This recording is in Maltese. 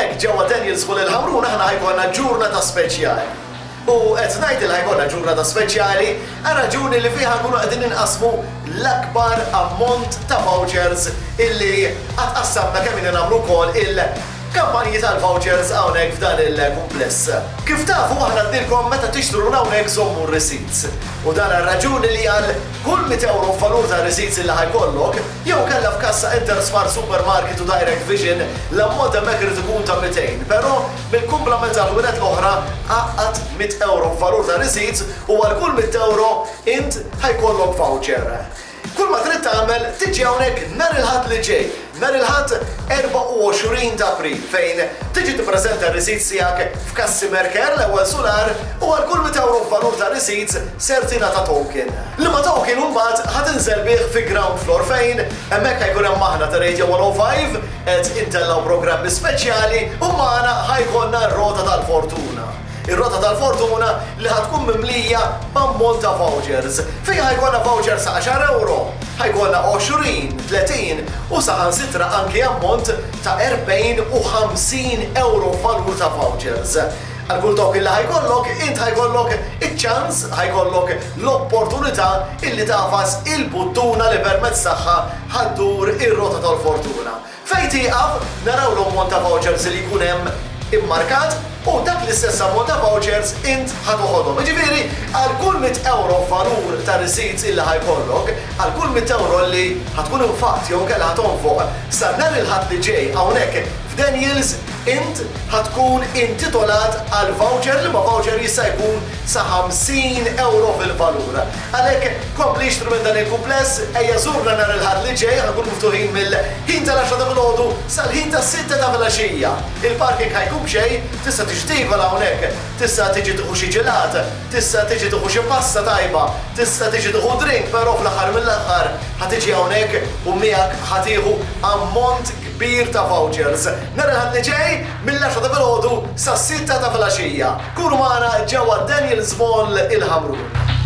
hawnhekk ġewwa Daniels Mall il-Ħamrun aħna ħajkollna ġurnata speċjali. U qed ngħid li ħajkollna ġurnata speċjali għal raġuni li fiha nkunu qegħdin inqasmu l-akbar ammont ta' vouchers illi qatt qassamna kemm nagħmlu wkoll il-kampanji tal-vouchers hawnhekk f'dan il-kumpless. Kif tafu aħna ddilkom meta tixtru hawnhekk żommu r-receipts. U dan ar-raġuni li għal kull 100 euro f'valur ta' receipts illi ħajkollok, jew kellha f'kassa Intersmart Supermarket u Direct Vision l-ammont hemmhekk irid ikun ta' 200, però bil-kumplament tal-ħwienet l-oħra għaqqad 100 euro f'valur ta' receipts u għal kull 100 euro int ħajkollok voucher. Kull ma trid tagħmel tiġi hawnhekk nhar il-ħadd li ġej, nhar il-ħadd 24 ta' April fejn tiġi tippreżenta r-receipts tiegħek f'kassi Merker l-ewwel sular u għal kull 100 euro f'valur ta' receipts ser tingħata token. Liema token mbagħad ħatinżel bih fi ground floor fejn hemmhekk ħajkun hemm aħna ta' Radio 105 qed intellaw programmi speċjali u magħna ħajkollna r-Rota tal-Fortuna. Ir-Rota tal-Fortuna li ħatkun mimlija b'ammont ta' vouchers. Fejn ħajkollna vouchers sa' 10 euro, ħajkollna 20, 30 u saħansitra anke ammont ta' 40 u 50 euro valur ta' vouchers. Għal kull dawk illi ħajkollok, int ħajkollok iċ-ċans, ħajkollok l-opportunità illi tafas il-buttuna li permezz tagħha ħaddur ir-Rota tal-Fortuna. Fejn tieqaf naraw l-ammont ta' vouchers li jkun hemm immarkat u dak l-istess ammont ta' vouchers int ħaduħodhom. Ġifieri għal kull 100 euro valur ta' receipts illi ħajkollok, għal kull 100 euro li ħatkun infaqt jew kellha ħatonfoq sa nhar il-ħadd li ġej hawnhekk f'Daniels int ħatkun intitolat għal voucher li ma voucher jista' jkun sa 50 euro fil-valur. Għalhekk kompli jixtru minn dan il-kumpless ejja żurna nhar il-ħadd li ġej ħankun miftuħin mill-ħin tal-10 ta' filgħodu sal-ħin tas-6 ta' filgħaxija. Il-parking ħajkun b'xejn, tista' tixtieqel hawnhekk, tista' tiġi tieħu xi ġelat, tista' tiġi tieħu xi pasta tajba, tista' tiġi tieħu drink, però fl-aħħar mill-aħħar ħatiġi hawnhekk u miegħek ħatieħu ammont kbir ta' vouchers. Nhar il-ħadd li ġej mill-10 ta' filgħodu sa' 6 ta' filgħaxija. Kunu magħna ġewwa Daniels Mall il-Ħamrun.